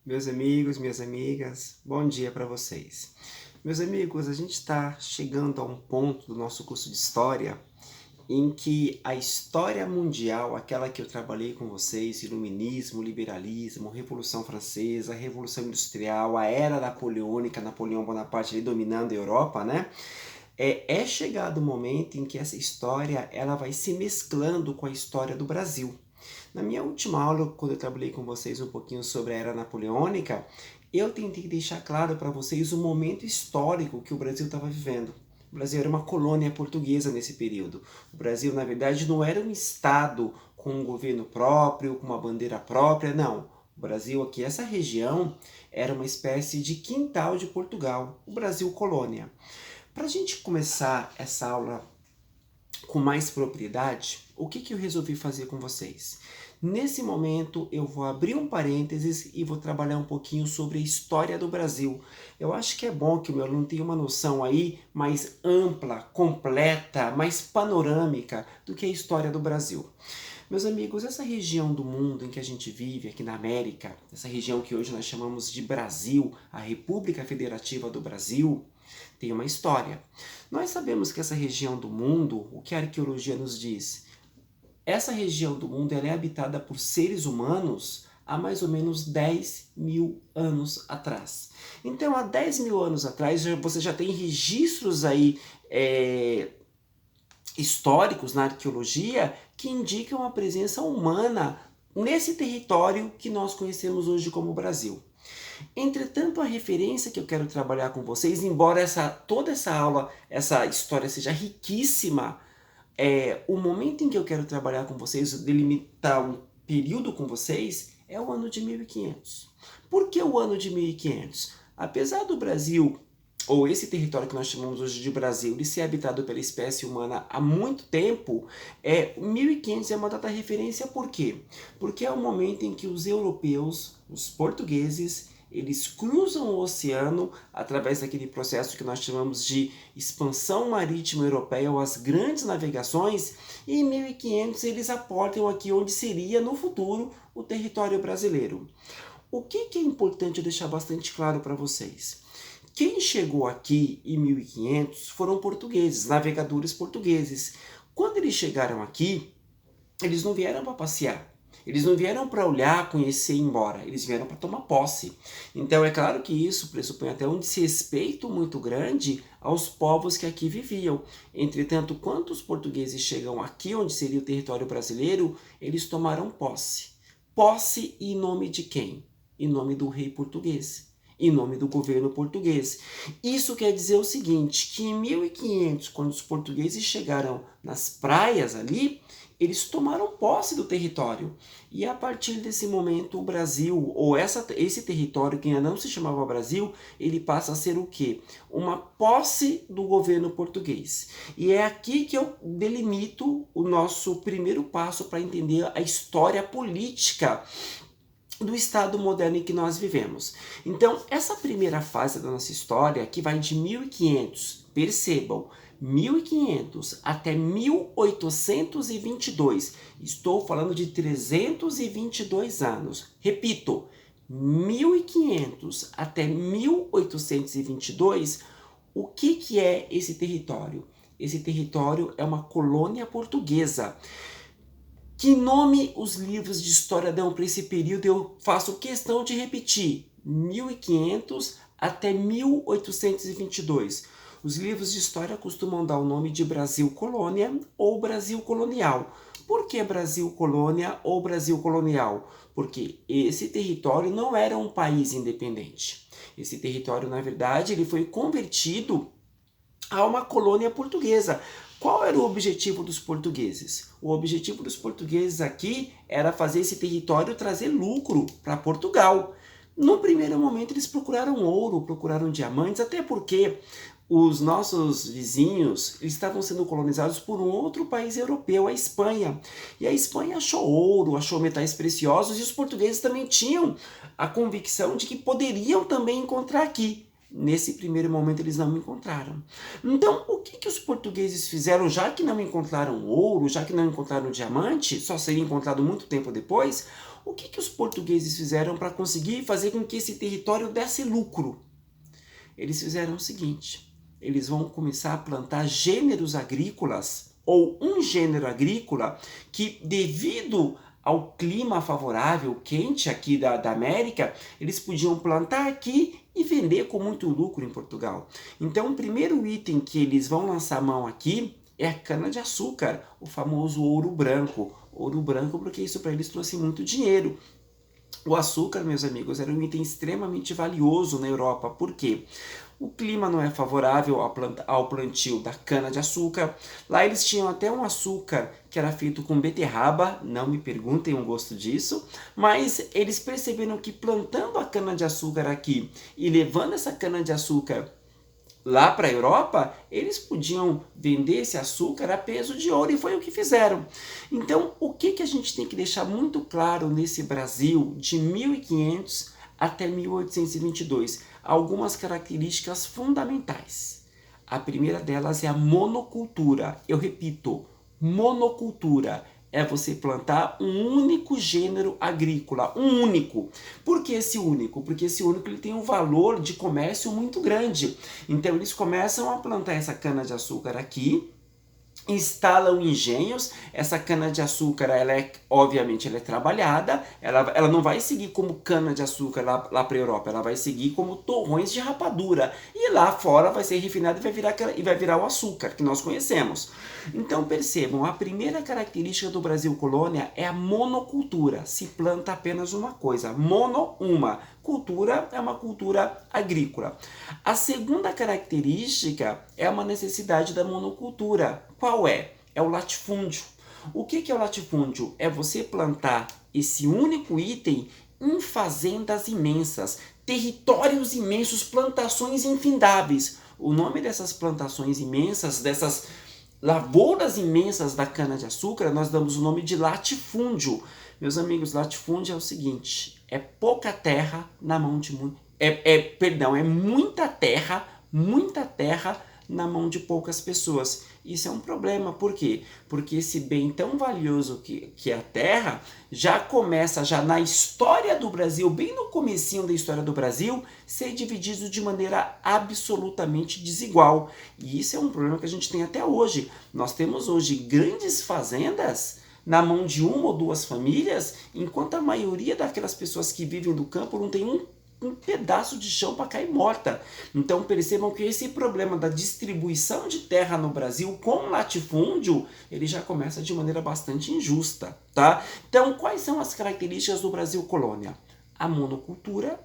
Meus amigos, minhas amigas, bom dia para vocês. Meus amigos, a gente está chegando a um ponto do nosso curso de História em que a história mundial, aquela que eu trabalhei com vocês, Iluminismo, Liberalismo, Revolução Francesa, Revolução Industrial, a Era Napoleônica, Napoleão Bonaparte ali dominando a Europa, né? É chegado o momento em que essa história ela vai se mesclando com a história do Brasil. Na minha última aula, quando eu trabalhei com vocês um pouquinho sobre a Era Napoleônica, eu tentei deixar claro para vocês o momento histórico que o Brasil estava vivendo. O Brasil era uma colônia portuguesa nesse período. O Brasil, na verdade, não era um estado com um governo próprio, com uma bandeira própria, não. O Brasil aqui, essa região, era uma espécie de quintal de Portugal, o Brasil colônia. Para a gente começar essa aula com mais propriedade, o que eu resolvi fazer com vocês? Nesse momento eu vou abrir um parênteses e vou trabalhar um pouquinho sobre a história do Brasil. Eu acho que é bom que o meu aluno tenha uma noção aí mais ampla, completa, mais panorâmica do que a história do Brasil. Meus amigos, essa região do mundo em que a gente vive, aqui na América, essa região que hoje nós chamamos de Brasil, a República Federativa do Brasil, tem uma história. Nós sabemos que essa região do mundo, o que a arqueologia nos diz? Essa região do mundo ela é habitada por seres humanos há mais ou menos 10 mil anos atrás. Então, há 10 mil anos atrás, você já tem registros aí históricos na arqueologia que indicam a presença humana nesse território que nós conhecemos hoje como Brasil. Entretanto, a referência que eu quero trabalhar com vocês, embora toda essa aula, essa história seja riquíssima, o momento em que eu quero trabalhar com vocês, delimitar um período com vocês, é o ano de 1500. Por que o ano de 1500? Apesar do Brasil, ou esse território que nós chamamos hoje de Brasil, de ser habitado pela espécie humana há muito tempo, 1500 é uma data referência por quê? Porque é o momento em que os europeus, os portugueses, eles cruzam o oceano através daquele processo que nós chamamos de expansão marítima europeia, ou as grandes navegações, e em 1500 eles aportam aqui onde seria no futuro o território brasileiro. O que é importante eu deixar bastante claro para vocês? Quem chegou aqui em 1500 foram portugueses, navegadores portugueses. Quando eles chegaram aqui, eles não vieram para passear. Eles não vieram para olhar, conhecer e ir embora. Eles vieram para tomar posse. Então é claro que isso pressupõe até um desrespeito muito grande aos povos que aqui viviam. Entretanto, quando os portugueses chegam aqui, onde seria o território brasileiro, eles tomaram posse. Posse em nome de quem? Em nome do rei português. Em nome do governo português. Isso quer dizer o seguinte, que em 1500, quando os portugueses chegaram nas praias ali, eles tomaram posse do território. E a partir desse momento, o Brasil, ou esse território que ainda não se chamava Brasil, ele passa a ser o quê? Uma posse do governo português. E é aqui que eu delimito o nosso primeiro passo para entender a história política do estado moderno em que nós vivemos. Então, essa primeira fase da nossa história, que vai de 1500, percebam, 1500 até 1822, estou falando de 322 anos. Repito, 1500 até 1822, o que é esse território? Esse território é uma colônia portuguesa. Que nome os livros de história dão para esse período? Eu faço questão de repetir: 1500 até 1822. Os livros de história costumam dar o nome de Brasil Colônia ou Brasil Colonial. Por que Brasil Colônia ou Brasil Colonial? Porque esse território não era um país independente. Esse território, na verdade, ele foi convertido a uma colônia portuguesa. Qual era o objetivo dos portugueses? O objetivo dos portugueses aqui era fazer esse território trazer lucro para Portugal. No primeiro momento eles procuraram ouro, procuraram diamantes, até porque os nossos vizinhos estavam sendo colonizados por um outro país europeu, a Espanha. E a Espanha achou ouro, achou metais preciosos, e os portugueses também tinham a convicção de que poderiam também encontrar aqui. Nesse primeiro momento eles não encontraram. Então, o que os portugueses fizeram, já que não encontraram ouro, já que não encontraram diamante, só seria encontrado muito tempo depois, o que os portugueses fizeram para conseguir fazer com que esse território desse lucro? Eles fizeram o seguinte: eles vão começar a plantar gêneros agrícolas, ou um gênero agrícola que, devido ao clima favorável, quente aqui da América, eles podiam plantar aqui e vender com muito lucro em Portugal. Então, o primeiro item que eles vão lançar mão aqui é a cana-de-açúcar, o famoso ouro branco. Ouro branco porque isso para eles trouxe muito dinheiro. O açúcar, meus amigos, era um item extremamente valioso na Europa. Por quê? O clima não é favorável ao plantio da cana-de-açúcar. Lá eles tinham até um açúcar que era feito com beterraba, não me perguntem o gosto disso, mas eles perceberam que plantando a cana-de-açúcar aqui e levando essa cana-de-açúcar lá para a Europa, eles podiam vender esse açúcar a peso de ouro, e foi o que fizeram. Então, o que a gente tem que deixar muito claro nesse Brasil de 1500 até 1822? Algumas características fundamentais. A primeira delas é a monocultura. Eu repito, monocultura. É você plantar um único gênero agrícola, um único. Por que esse único? Porque esse único ele tem um valor de comércio muito grande. Então eles começam a plantar essa cana-de-açúcar aqui, instalam engenhos. Essa cana-de-açúcar, obviamente, ela é trabalhada, ela não vai seguir como cana-de-açúcar lá para a Europa, ela vai seguir como torrões de rapadura, e lá fora vai ser refinada e vai virar o açúcar que nós conhecemos. Então percebam, a primeira característica do Brasil colônia é a monocultura, se planta apenas uma coisa, uma. Cultura é uma cultura agrícola. A segunda característica é uma necessidade da monocultura. Qual é? É o latifúndio. O que é o latifúndio? É você plantar esse único item em fazendas imensas, territórios imensos, plantações infindáveis. O nome dessas plantações imensas, dessas lavouras imensas da cana-de-açúcar, nós damos o nome de latifúndio. Meus amigos, latifúndio é o seguinte: é pouca terra na mão de muito. É muita terra na mão de poucas pessoas. Isso é um problema. Por quê? Porque esse bem tão valioso que é a terra já começa na história do Brasil, bem no comecinho da história do Brasil, ser dividido de maneira absolutamente desigual. E isso é um problema que a gente tem até hoje. Nós temos hoje grandes fazendas na mão de uma ou duas famílias, enquanto a maioria daquelas pessoas que vivem do campo não tem um pedaço de chão para cair morta. Então percebam que esse problema da distribuição de terra no Brasil com latifúndio, ele já começa de maneira bastante injusta, tá? Então, quais são as características do Brasil colônia? A monocultura,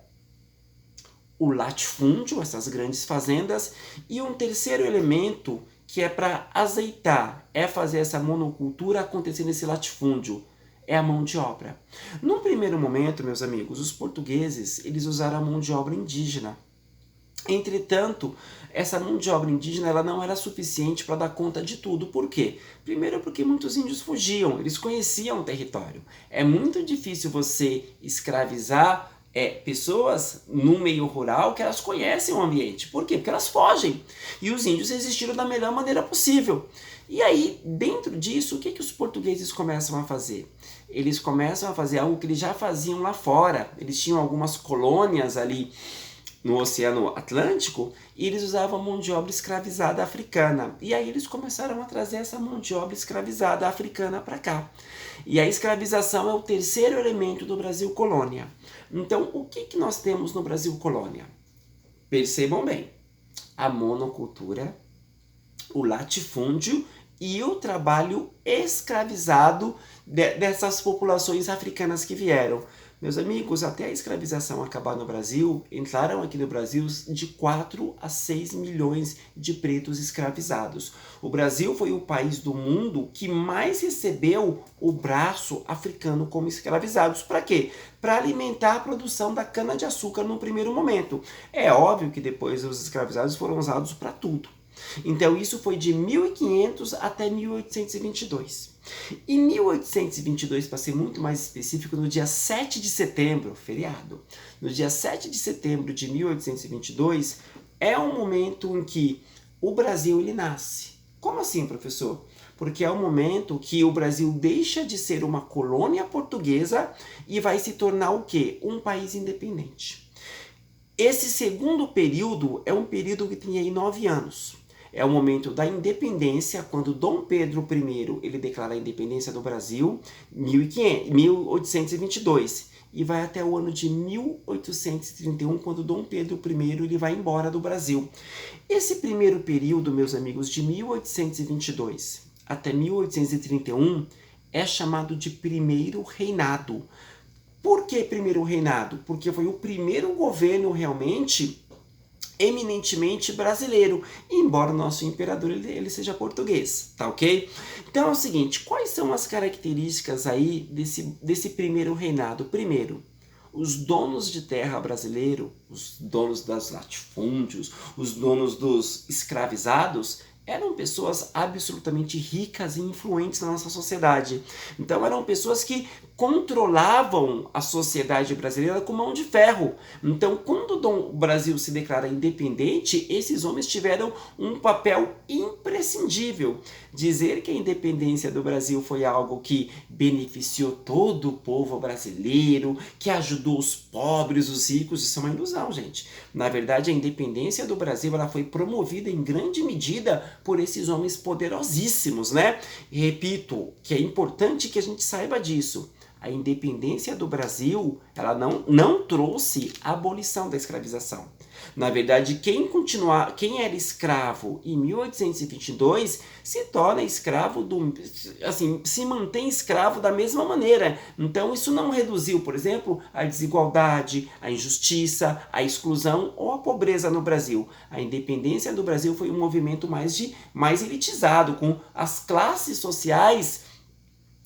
o latifúndio, essas grandes fazendas, e um terceiro elemento que é para azeitar, é fazer essa monocultura acontecer nesse latifúndio, é a mão de obra. Num primeiro momento, meus amigos, os portugueses, eles usaram a mão de obra indígena. Entretanto, essa mão de obra indígena ela não era suficiente para dar conta de tudo. Por quê? Primeiro porque muitos índios fugiam, eles conheciam o território. É muito difícil você escravizar pessoas no meio rural que elas conhecem o ambiente. Por quê? Porque elas fogem. E os índios existiram da melhor maneira possível. E aí, dentro disso, o que os portugueses começam a fazer? Eles começam a fazer algo que eles já faziam lá fora. Eles tinham algumas colônias ali no Oceano Atlântico e eles usavam mão de obra escravizada africana. E aí eles começaram a trazer essa mão de obra escravizada africana para cá. E a escravização é o terceiro elemento do Brasil colônia. Então, o que nós temos no Brasil colônia? Percebam bem, a monocultura, o latifúndio e o trabalho escravizado dessas populações africanas que vieram. Meus amigos, até a escravização acabar no Brasil, entraram aqui no Brasil de 4 a 6 milhões de pretos escravizados. O Brasil foi o país do mundo que mais recebeu o braço africano como escravizados. Para quê? Para alimentar a produção da cana-de-açúcar no primeiro momento. É óbvio que depois os escravizados foram usados para tudo. Então isso foi de 1500 até 1822. Em 1822, para ser muito mais específico, no dia 7 de setembro, feriado, no dia 7 de setembro de 1822, é um momento em que o Brasil ele nasce. Como assim, professor? Porque é o momento que o Brasil deixa de ser uma colônia portuguesa e vai se tornar o quê? Um país independente. Esse segundo período é um período que tem aí 9 anos. É o momento da independência, quando Dom Pedro I ele declara a independência do Brasil, 1822, e vai até o ano de 1831, quando Dom Pedro I ele vai embora do Brasil. Esse primeiro período, meus amigos, de 1822 até 1831, é chamado de Primeiro Reinado. Por que Primeiro Reinado? Porque foi o primeiro governo realmente eminentemente brasileiro, embora o nosso imperador ele seja português, tá ok? Então é o seguinte, quais são as características aí desse primeiro reinado? Primeiro, os donos de terra brasileiro, os donos dos latifúndios, os donos dos escravizados, eram pessoas absolutamente ricas e influentes na nossa sociedade. Então eram pessoas que controlavam a sociedade brasileira com mão de ferro. Então, quando o Brasil se declara independente, esses homens tiveram um papel imprescindível. Dizer que a independência do Brasil foi algo que beneficiou todo o povo brasileiro, que ajudou os pobres, os ricos, isso é uma ilusão, gente. Na verdade, a independência do Brasil ela foi promovida em grande medida por esses homens poderosíssimos, né? E repito, que é importante que a gente saiba disso. A independência do Brasil, ela não trouxe a abolição da escravização. Na verdade, quem era escravo em 1822 se torna escravo se mantém escravo da mesma maneira. Então, isso não reduziu, por exemplo, a desigualdade, a injustiça, a exclusão ou a pobreza no Brasil. A independência do Brasil foi um movimento mais elitizado, com as classes sociais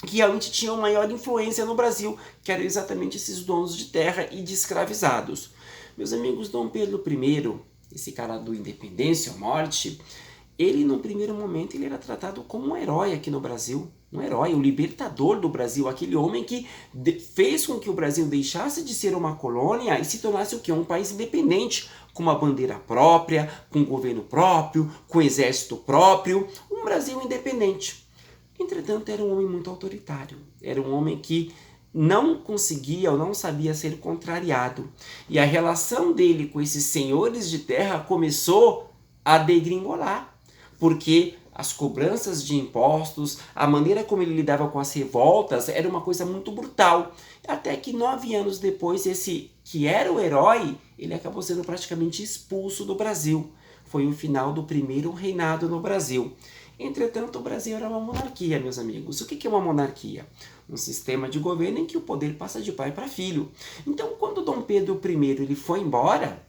que realmente tinham maior influência no Brasil, que eram exatamente esses donos de terra e de escravizados. Meus amigos, Dom Pedro I, esse cara do Independência ou Morte, ele no primeiro momento ele era tratado como um herói aqui no Brasil, um herói, o libertador do Brasil, aquele homem que fez com que o Brasil deixasse de ser uma colônia e se tornasse o quê? Um país independente, com uma bandeira própria, com um governo próprio, com um exército próprio, um Brasil independente. Entretanto, era um homem muito autoritário, era um homem que não conseguia ou não sabia ser contrariado. E a relação dele com esses senhores de terra começou a degringolar, porque as cobranças de impostos, a maneira como ele lidava com as revoltas era uma coisa muito brutal. Até que 9 anos depois, esse que era o herói, ele acabou sendo praticamente expulso do Brasil. Foi o final do primeiro reinado no Brasil. Entretanto, o Brasil era uma monarquia, meus amigos. O que é uma monarquia? Um sistema de governo em que o poder passa de pai para filho. Então, quando Dom Pedro I ele foi embora,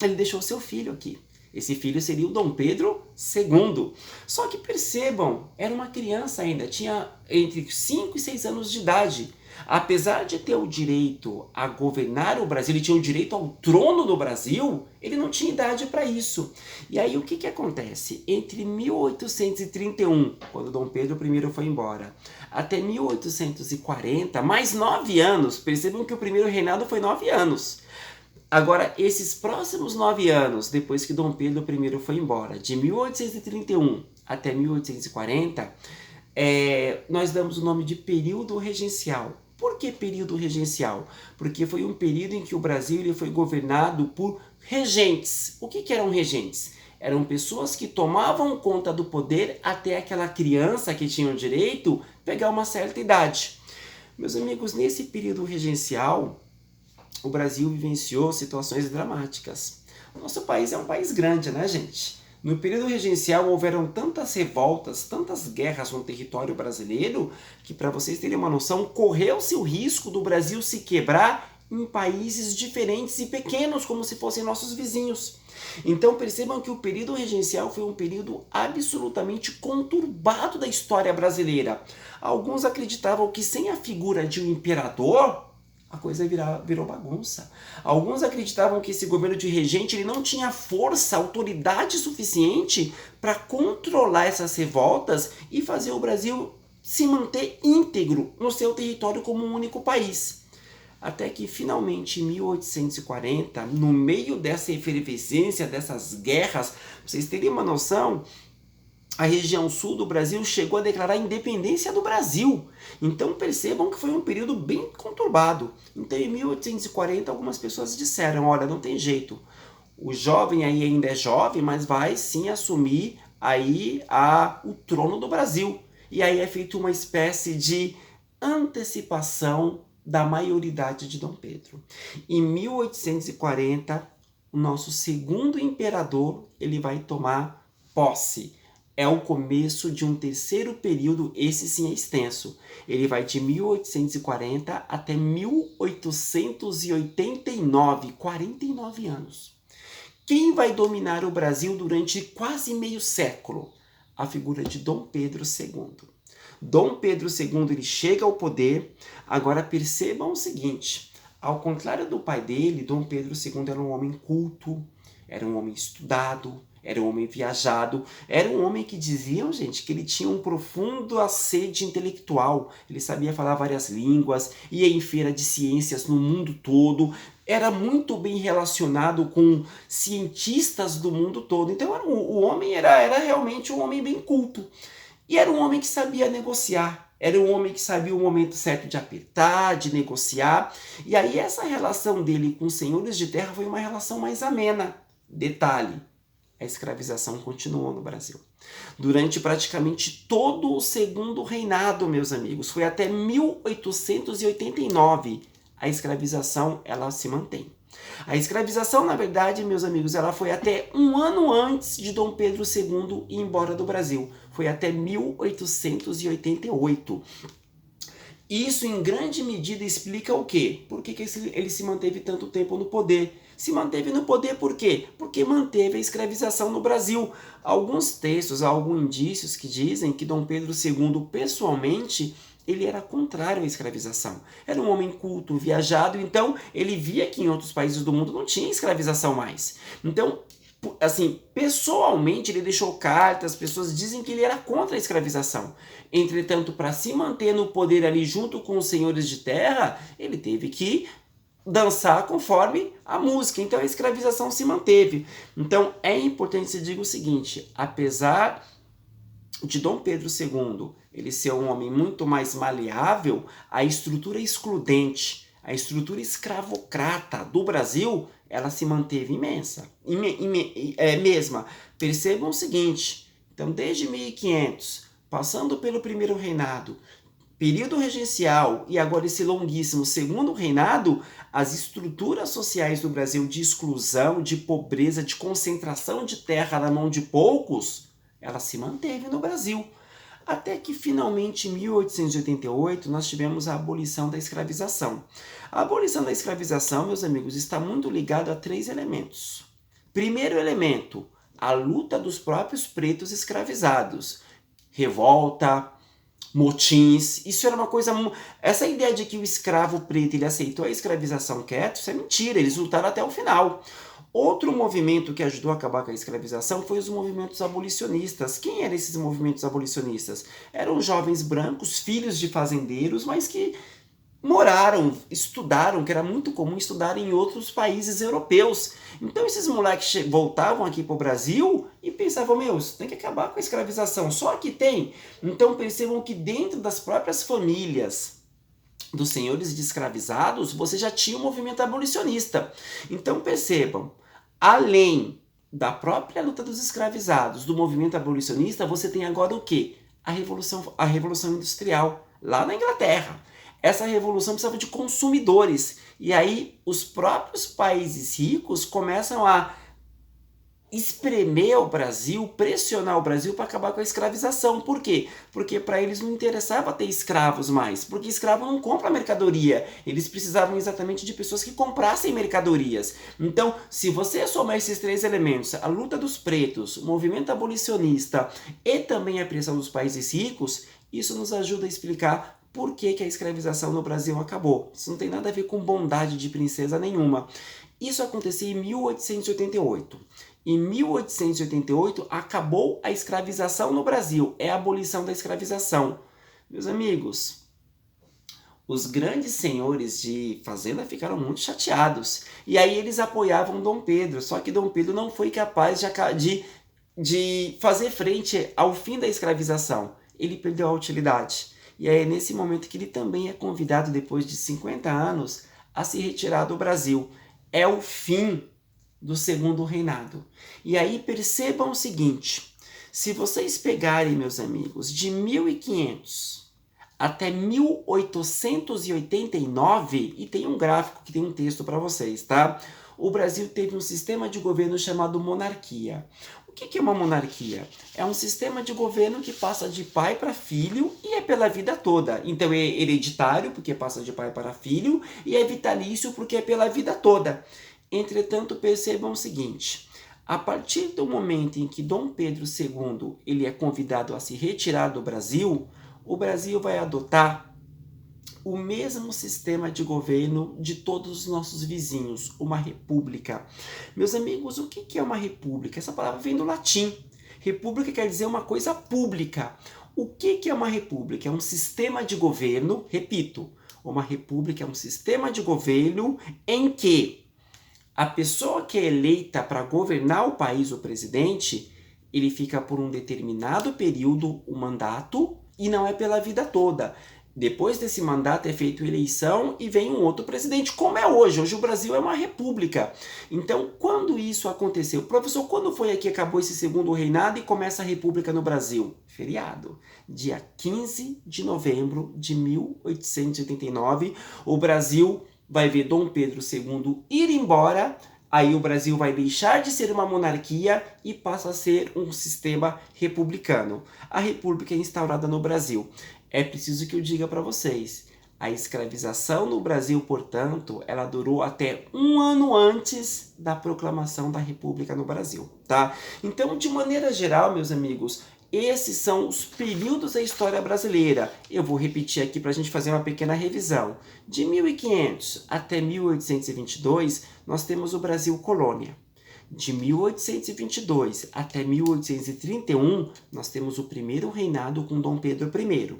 ele deixou seu filho aqui. Esse filho seria o Dom Pedro II. Só que percebam, era uma criança ainda, tinha entre 5 e 6 anos de idade. Apesar de ter o direito a governar o Brasil, ele tinha o direito ao trono do Brasil, ele não tinha idade para isso. E aí o que acontece? Entre 1831, quando Dom Pedro I foi embora, até 1840, mais 9 anos, percebam que o primeiro reinado foi 9 anos. Agora, esses próximos 9 anos, depois que Dom Pedro I foi embora, de 1831 até 1840, nós damos o nome de período regencial. Por que período regencial? Porque foi um período em que o Brasil ele foi governado por regentes. O que eram regentes? Eram pessoas que tomavam conta do poder até aquela criança que tinha o direito pegar uma certa idade. Meus amigos, nesse período regencial, o Brasil vivenciou situações dramáticas. O nosso país é um país grande, né, gente? No período regencial houveram tantas revoltas, tantas guerras no território brasileiro, que para vocês terem uma noção, correu-se o risco do Brasil se quebrar em países diferentes e pequenos, como se fossem nossos vizinhos. Então percebam que o período regencial foi um período absolutamente conturbado da história brasileira. Alguns acreditavam que sem a figura de um imperador, a coisa virou bagunça. Alguns acreditavam que esse governo de regente ele não tinha força, autoridade suficiente para controlar essas revoltas e fazer o Brasil se manter íntegro no seu território como um único país. Até que finalmente em 1840, no meio dessa efervescência, dessas guerras, pra vocês terem uma noção, a região sul do Brasil chegou a declarar a independência do Brasil. Então percebam que foi um período bem conturbado. Então em 1840 algumas pessoas disseram, olha, não tem jeito, o jovem aí ainda é jovem, mas vai sim assumir aí o trono do Brasil. E aí é feita uma espécie de antecipação da maioridade de Dom Pedro. Em 1840, o nosso segundo imperador ele vai tomar posse. É o começo de um terceiro período, esse sim é extenso. Ele vai de 1840 até 1889, 49 anos. Quem vai dominar o Brasil durante quase meio século? A figura de Dom Pedro II. Dom Pedro II ele chega ao poder. Agora percebam o seguinte, ao contrário do pai dele, Dom Pedro II era um homem culto, era um homem estudado, era um homem viajado, era um homem que diziam, gente, que ele tinha um profundo sede intelectual, ele sabia falar várias línguas, ia em feira de ciências no mundo todo, era muito bem relacionado com cientistas do mundo todo. Então o homem era realmente um homem bem culto. E era um homem que sabia negociar, era um homem que sabia o momento certo de apertar, de negociar. E aí essa relação dele com os senhores de terra foi uma relação mais amena. Detalhe, a escravização continuou no Brasil. Durante praticamente todo o segundo reinado, meus amigos, foi até 1889, a escravização ela se mantém. A escravização, na verdade, meus amigos, ela foi até um ano antes de Dom Pedro II ir embora do Brasil. Foi até 1888. Isso, em grande medida, explica o quê? Por que ele se manteve tanto tempo no poder? Se manteve no poder por quê? Porque manteve a escravização no Brasil. Alguns textos, alguns indícios que dizem que Dom Pedro II, pessoalmente, ele era contrário à escravização. Era um homem culto, viajado, então ele via que em outros países do mundo não tinha escravização mais. Então, assim, pessoalmente ele deixou cartas, as pessoas dizem que ele era contra a escravização. Entretanto, para se manter no poder ali junto com os senhores de terra, ele teve que dançar conforme a música. Então a escravização se manteve. Então é importante que se diga o seguinte, apesar de Dom Pedro II ele ser um homem muito mais maleável, a estrutura excludente, a estrutura escravocrata do Brasil, ela se manteve mesma. Percebam o seguinte, então desde 1500, passando pelo primeiro reinado, período regencial e agora esse longuíssimo segundo reinado, as estruturas sociais do Brasil de exclusão, de pobreza, de concentração de terra na mão de poucos, ela se manteve no Brasil. Até que finalmente em 1888 nós tivemos a abolição da escravização. A abolição da escravização, meus amigos, está muito ligada a 3 elementos. Primeiro elemento, a luta dos próprios pretos escravizados. Revolta, motins, isso era uma coisa... Essa ideia de que o escravo preto ele aceitou a escravização quieto, isso é mentira, eles lutaram até o final. Outro movimento que ajudou a acabar com a escravização foi os movimentos abolicionistas. Quem eram esses movimentos abolicionistas? Eram jovens brancos, filhos de fazendeiros, mas que moraram, estudaram, que era muito comum estudar em outros países europeus. Então esses moleques voltavam aqui para o Brasil e pensavam, meu, tem que acabar com a escravização, só que tem. Então percebam que dentro das próprias famílias dos senhores de escravizados, você já tinha um movimento abolicionista. Então percebam, além da própria luta dos escravizados, do movimento abolicionista, você tem agora o quê? A Revolução Industrial, lá na Inglaterra. Essa revolução precisava de consumidores. E aí os próprios países ricos começam a espremer o Brasil, pressionar o Brasil para acabar com a escravização. Por quê? Porque para eles não interessava ter escravos mais, porque escravo não compra mercadoria. Eles precisavam exatamente de pessoas que comprassem mercadorias. Então, se você somar esses 3 elementos, a luta dos pretos, o movimento abolicionista e também a pressão dos países ricos, isso nos ajuda a explicar por que que a escravização no Brasil acabou. Isso não tem nada a ver com bondade de princesa nenhuma. Isso aconteceu em 1888. Em 1888 acabou a escravização no Brasil, é a abolição da escravização. Meus amigos, os grandes senhores de fazenda ficaram muito chateados. E aí eles apoiavam Dom Pedro, só que Dom Pedro não foi capaz de fazer frente ao fim da escravização. Ele perdeu a utilidade. E aí é nesse momento que ele também é convidado, depois de 50 anos, a se retirar do Brasil. É o fim do segundo reinado. E aí percebam o seguinte, se vocês pegarem, meus amigos, de 1500 até 1889, e tem um gráfico que tem um texto para vocês, tá? O Brasil teve um sistema de governo chamado monarquia. O que é uma monarquia? É um sistema de governo que passa de pai para filho e é pela vida toda. Então é hereditário, porque passa de pai para filho, e é vitalício, porque é pela vida toda. Entretanto, percebam o seguinte, a partir do momento em que Dom Pedro II ele é convidado a se retirar do Brasil, o Brasil vai adotar o mesmo sistema de governo de todos os nossos vizinhos, uma república. Meus amigos, o que é uma república? Essa palavra vem do latim. República quer dizer uma coisa pública. O que é uma república? É um sistema de governo, repito, uma república é um sistema de governo em que a pessoa que é eleita para governar o país, o presidente, ele fica por um determinado período, o mandato, e não é pela vida toda. Depois desse mandato é feita eleição e vem um outro presidente, como é hoje. Hoje o Brasil é uma república. Então, quando isso aconteceu? Professor, quando foi que acabou esse segundo reinado e começa a república no Brasil? Feriado. Dia 15 de novembro de 1889, o Brasil vai ver Dom Pedro II ir embora. Aí o Brasil vai deixar de ser uma monarquia e passa a ser um sistema republicano. A república é instaurada no Brasil. É preciso que eu diga para vocês, a escravização no Brasil, portanto, ela durou até um ano antes da proclamação da república no Brasil, tá? Então, de maneira geral, meus amigos, esses são os períodos da história brasileira. Eu vou repetir aqui para a gente fazer uma pequena revisão. De 1500 até 1822, nós temos o Brasil colônia. De 1822 até 1831, nós temos o primeiro reinado com Dom Pedro I.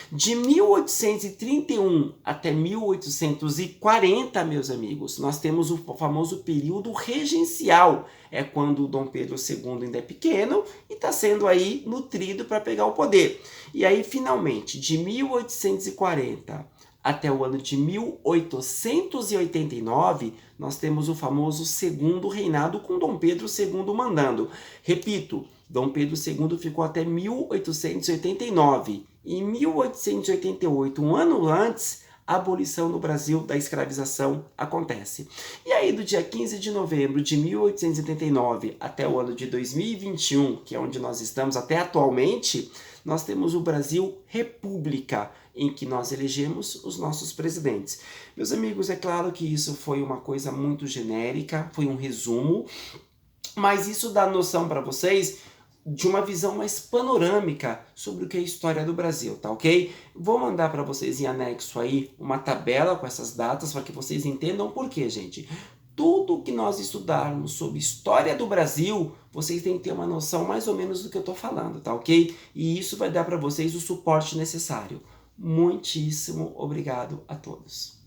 De 1831 até 1840, meus amigos, nós temos o famoso período regencial. É quando o Dom Pedro II ainda é pequeno e está sendo aí nutrido para pegar o poder. E aí, finalmente, de 1840 até o ano de 1889, nós temos o famoso segundo reinado com Dom Pedro II mandando. Repito, Dom Pedro II ficou até 1889. Em 1888, um ano antes, a abolição no Brasil da escravização acontece. E aí, do dia 15 de novembro de 1889 até o ano de 2021, que é onde nós estamos até atualmente, nós temos o Brasil República, em que nós elegemos os nossos presidentes. Meus amigos, é claro que isso foi uma coisa muito genérica, foi um resumo, mas isso dá noção para vocês de uma visão mais panorâmica sobre o que é a história do Brasil, tá ok? Vou mandar para vocês em anexo aí uma tabela com essas datas para que vocês entendam por quê, gente. Tudo que nós estudarmos sobre história do Brasil, vocês têm que ter uma noção mais ou menos do que eu estou falando, tá ok? E isso vai dar para vocês o suporte necessário. Muitíssimo obrigado a todos.